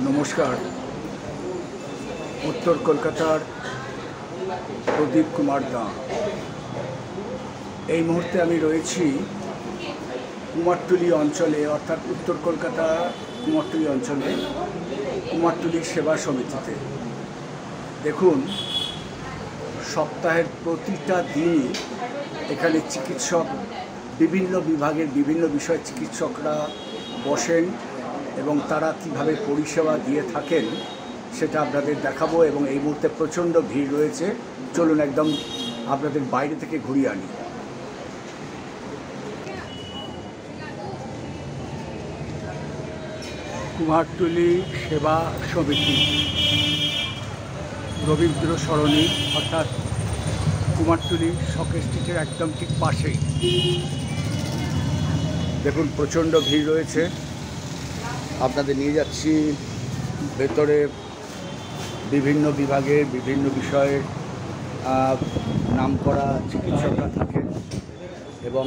নমস্কার। উত্তর কলকাতার প্রদীপ কুমার দাঁ। এই মুহূর্তে আমি রয়েছি কুমারটুলি অঞ্চলে, অর্থাৎ উত্তর কলকাতা কুমারটুলি অঞ্চলে কুমারটুলি সেবা সমিতিতে। দেখুন, সপ্তাহের প্রতিটা দিনই এখানে চিকিৎসক, বিভিন্ন বিভাগের বিভিন্ন বিষয়ে চিকিৎসকরা বসেন এবং তারা কীভাবে পরিষেবা দিয়ে থাকেন সেটা আপনাদের দেখাবো। এবং এই মুহূর্তে প্রচণ্ড ভিড় রয়েছে। চলুন একদম আপনাদের বাইরে থেকে ঘুরিয়ে আনি। কুমারটুলি সেবা সমিতি, রবীন্দ্র সরণি, অর্থাৎ কুমারটুলি শকের স্ট্রিটের একদম ঠিক পাশেই। দেখুন, প্রচণ্ড ভিড় রয়েছে। আপনাদের নিয়ে যাচ্ছি ভেতরে। বিভিন্ন বিভাগের বিভিন্ন বিষয়ে নামকরা চিকিৎসকরা থাকেন এবং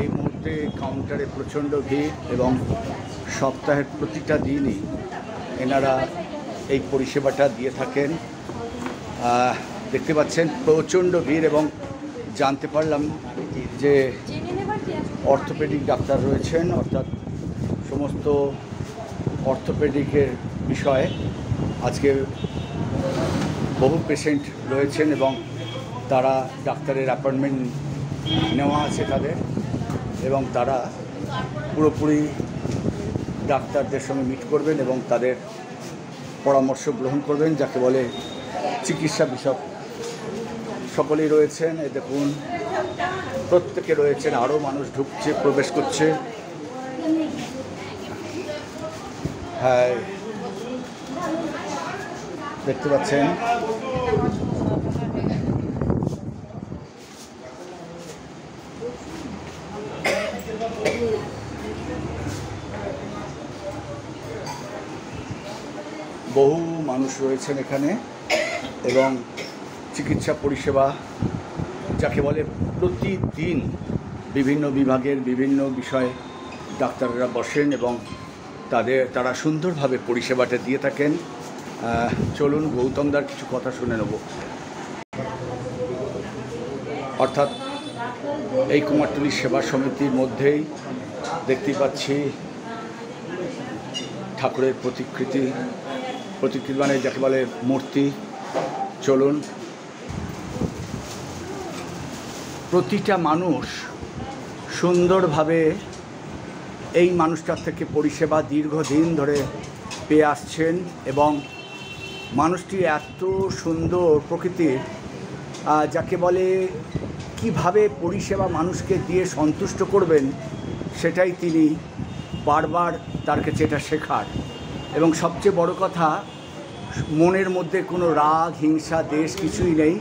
এই মুহূর্তে কাউন্টারে প্রচণ্ড ভিড় এবং সপ্তাহের প্রতিটা দিনই এনারা এই পরিষেবাটা দিয়ে থাকেন। দেখতে পাচ্ছেন প্রচণ্ড ভিড় এবং জানতে পারলাম যে অর্থোপেডিক ডাক্তার রয়েছেন, অর্থাৎ সমস্ত অর্থোপেডিকের বিষয়ে আজকে বহু পেশেন্ট রয়েছেন এবং তারা ডাক্তারের অ্যাপয়েন্টমেন্ট নেওয়া আছে তাদের, এবং তারা পুরোপুরি ডাক্তারদের সঙ্গে মিট করবেন এবং তাদের পরামর্শ গ্রহণ করবেন, যাকে বলে চিকিৎসা বিষয়। সকলেই রয়েছেন। এই দেখুন, প্রত্যেকে রয়েছেন। আরও মানুষ ঢুকছে, প্রবেশ করছে। হ্যাঁ, দেখতে পাচ্ছেন। বহু মানুষ রয়েছেন এখানে এবং চিকিৎসা পরিষেবা, যাকে বলে প্রতিদিন বিভিন্ন বিভাগের বিভিন্ন বিষয়ে ডাক্তাররা বসেন এবং তারা সুন্দরভাবে পরিষেবাটা দিয়ে থাকেন। চলুন গৌতমদার কিছু কথা শুনে নেব। অর্থাৎ এই কুমারটুলি সেবা সমিতির মধ্যেই দেখতেই পাচ্ছি ঠাকুরের প্রতিকৃতি মানে যাকে বলে মূর্তি। চলুন, প্রতিটা মানুষ সুন্দরভাবে এই মানুষটার থেকে পরিষেবা দীর্ঘদিন ধরে পেয়ে আসছেন এবং মানুষটি এত সুন্দর প্রকৃতির, যাকে বলে কিভাবে পরিষেবা মানুষকে দিয়ে সন্তুষ্ট করবেন সেটাই তিনি বারবার তার কাছে এটা শেখার। এবং সবচেয়ে বড় কথা, মনের মধ্যে কোনো রাগ, হিংসা, দেশ কিছুই নেই।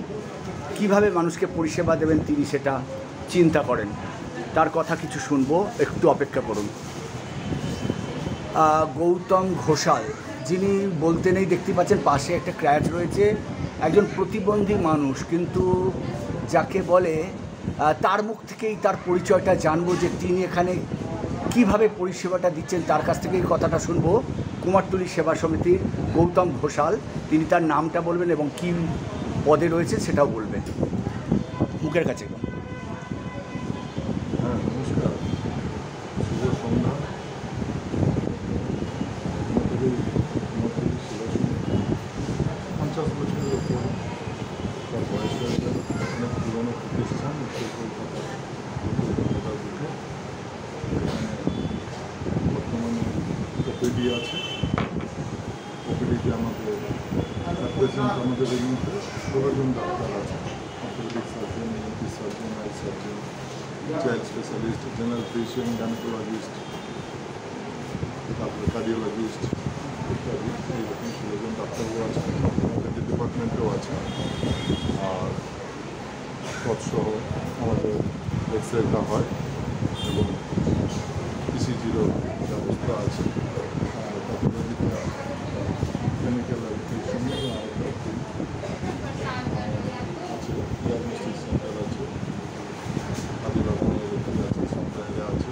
কিভাবে মানুষকে পরিষেবা দেবেন তিনি সেটা চিন্তা করেন। তার কথা কিছু শুনবো, একটু অপেক্ষা করুন। গৌতম ঘোষাল, যিনি বলতে নেই, দেখতে পাচ্ছেন পাশে একটা ক্র্যাচ রয়েছে। একজন প্রতিবন্ধী মানুষ, কিন্তু যাকে বলে তার মুখ থেকেই তার পরিচয়টা জানবো যে তিনি এখানে কিভাবে পরিষেবাটা দিচ্ছেন। তার কাছ থেকে এই কথাটা শুনবো। কুমারটুলি সেবা সমিতির গৌতম ঘোষাল, তিনি তার নামটা বলবেন এবং কী পদে রয়েছে সেটাও বলবেন মুখের কাছে। হ্যাঁ, নমস্কার, শুভ সন্ধ্যা। পঞ্চাশ বছরের ওপর তার বয়স হয়ে গেল। অনেক পুরনো প্রতিষ্ঠান উত্তর কলকাতার বুকে। এখানে বর্তমানে ওপিডি আছে। ওপিডিতে আমাদের প্রেজেন্ট আমাদের এই মুহূর্তে 16 জন ডাক্তার আছে। Orthopaedic surgeon, ENT surgeon, I surgeon, child specialist, general physician, gynaecologist, তারপরে কার্ডিওলজিস্ট ইত্যাদি। এইরকম 16 জন ডাক্তারও আছে। আমাদের ডিপার্টমেন্টেও আছে। আর তৎসহ আমাদের এক্সরেটা হয় এবং ইসিজিরও ব্যবস্থা আছে। তারপরে কেমিক্যাল অ্যাপ্লিকেশন আছে, ডায়াগনস্টিক সেন্টার আছে, আদিবাসনের আছে, সন্তানে আছে,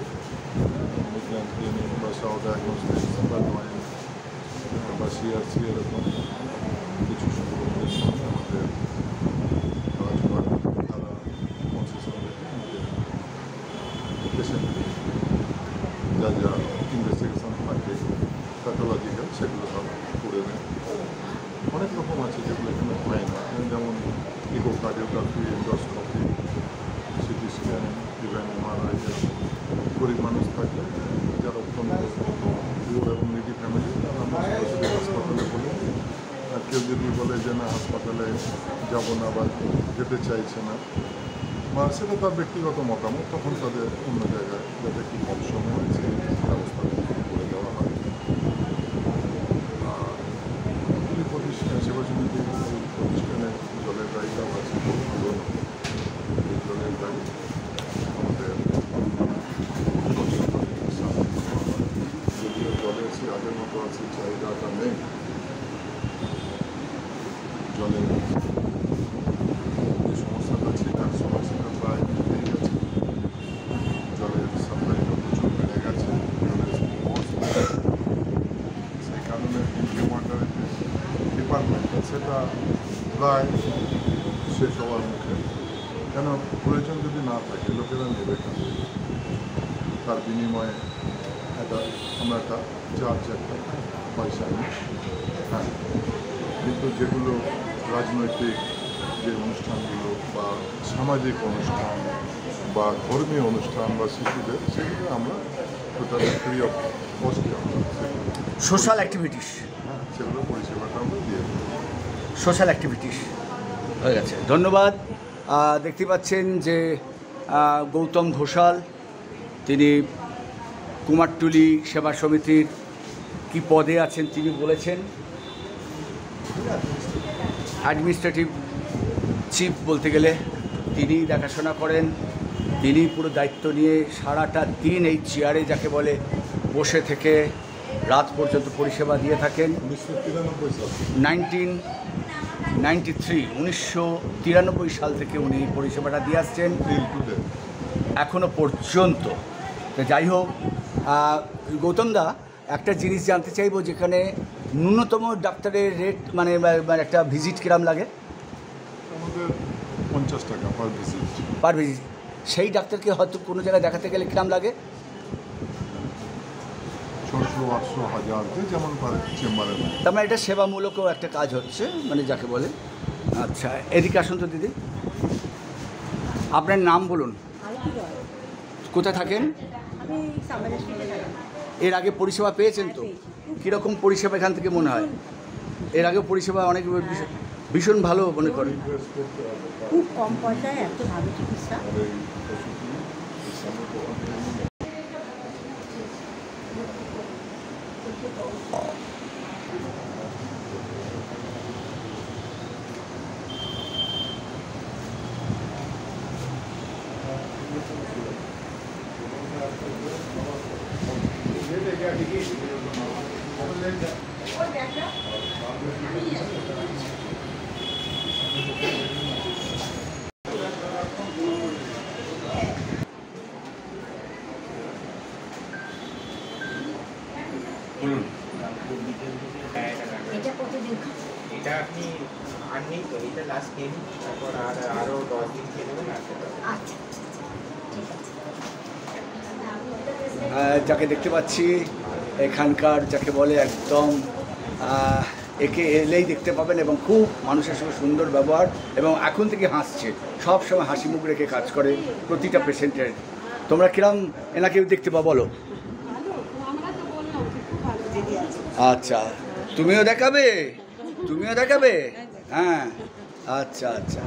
মিডল্যান্ড ক্লিনিক বা সহ ডায়াগনস্টিক, CRC এরকম কিছু সংগঠনের সঙ্গে আমাদের কাজ করে, তারা কনসেশন রেখে আমাদের পেশেন্টকে যা যা ইনভেস্টিগেশন থাকে প্যাথোলজিক্যাল সেগুলো সব করে দেয়। অনেক রকম আছে যেগুলো এখানে হয় না, যেমন echocardiography, endoscopy, CT scan, even MRI। গরিব মানুষ থাকলে যারা অত্যন্ত পুর এবং নিডি ফ্যামিলি, তারা আমরা সরাসরি হাসপাতালে বলি। আর কেউ যদি বলে যে না হাসপাতালে যাব না বা যেতে চাইছে না, বা সেটা তার ব্যক্তিগত মতামত, তখন তাদের অন্য জায়গায় যাতে কি কম সময় আছে ব্যবস্থা করে দেওয়া হয়। আর এই প্রতিষ্ঠান সেবা সমিতি প্রতিষ্ঠানের জলের গাড়িটাও আছে, খুব পুরনো। এই জলের গাড়ি আমাদের যদিও জলের সে আগের মতো আছে, চাহিদাটা নেই। জলের যে সমস্যাটা ছিল তার সমস্যাটা প্রায় মিটেই গেছে। জলের সাপ্লাইটা প্রচুর বেড়ে গেছে, সেই কারণে ড্রিঙ্কিং ওয়াটারের যে ডিপার্টমেন্টটা সেটা প্রায় শেষ হওয়ার মুখে। কেন প্রয়োজন যদি না থাকে লোকেরা নেবে কেন? তার বিনিময়ে আমরা একটা চার্জ একটা পয়সা নিই, হ্যাঁ। কিন্তু যেগুলো রাজনৈতিক যে অনুষ্ঠানগুলো বা সামাজিক অনুষ্ঠান বা ধর্মীয় অনুষ্ঠান বা শিশুদের, সেগুলো আমরা টোটালি ফ্রি অফ কস্টে আমরা সোশ্যাল অ্যাক্টিভিটিস, হ্যাঁ সেগুলো পরিষেবাটা আমরা দিয়ে দেবো। সোশ্যাল অ্যাক্টিভিটিস হয়ে গেছে। ধন্যবাদ। দেখতে পাচ্ছেন যে গৌতম ঘোষাল, তিনি কুমারটুলি সেবা সমিতির কি পদে আছেন তিনি বলেছেন, অ্যাডমিনিস্ট্রেটিভ চিফ বলতে গেলে তিনি দেখাশোনা করেন, তিনি পুরো দায়িত্ব নিয়ে সারাটা দিন এই চেয়ারে যাকে বলে বসে থেকে রাত পর্যন্ত পরিষেবা দিয়ে থাকেন। 1993 সাল থেকে উনি এই পরিষেবাটা দিয়ে আসছেন এখনও পর্যন্ত। তো যাই হোক, গৌতমদা, একটা জিনিস জানতে চাইবো, যেখানে ন্যূনতম ডাক্তারের রেট মানে একটা ভিজিট কিরাম লাগে? আমাদের 50 টাকা পার ভিজিট। পার ভিজিট। সেই ডাক্তারকে হয়তো কোনো জায়গায় দেখাতে গেলে কিরাম লাগে? 600, 800, 1000 যেমন পারে চেম্বারে। তার মানে এটা সেবামূলকও একটা কাজ হচ্ছে, মানে যাকে বলে। আচ্ছা, এদিকে আসুন তো দিদি, আপনার নাম বলুন, কোথায় থাকেন? এর আগে পরিষেবা পেয়েছেন তো? কীরকম পরিষেবা এখান থেকে মনে হয়? এর আগে পরিষেবা অনেক ভীষণ ভালো মনে করেন? খুব কম পয়সায় এত ভালো চিকিৎসা। এটা আপনি আর নেই তো, এটা লাস্ট দিন, তারপর আরও 10 দিন খেয়ে নেবেন। যাকে দেখতে পাচ্ছি এখানকার যাকে বলে একদম একে এলেই দেখতে পাবেন, এবং খুব মানুষের সঙ্গে সুন্দর ব্যবহার, এবং এখন থেকে হাসছে, সব সময় হাসি মুখ রেখে কাজ করে প্রতিটা পেশেন্টের। তোমরা কিরম এনাকে দেখতে পাবো বলো? আচ্ছা, তুমিও দেখাবে? হ্যাঁ, আচ্ছা আচ্ছা।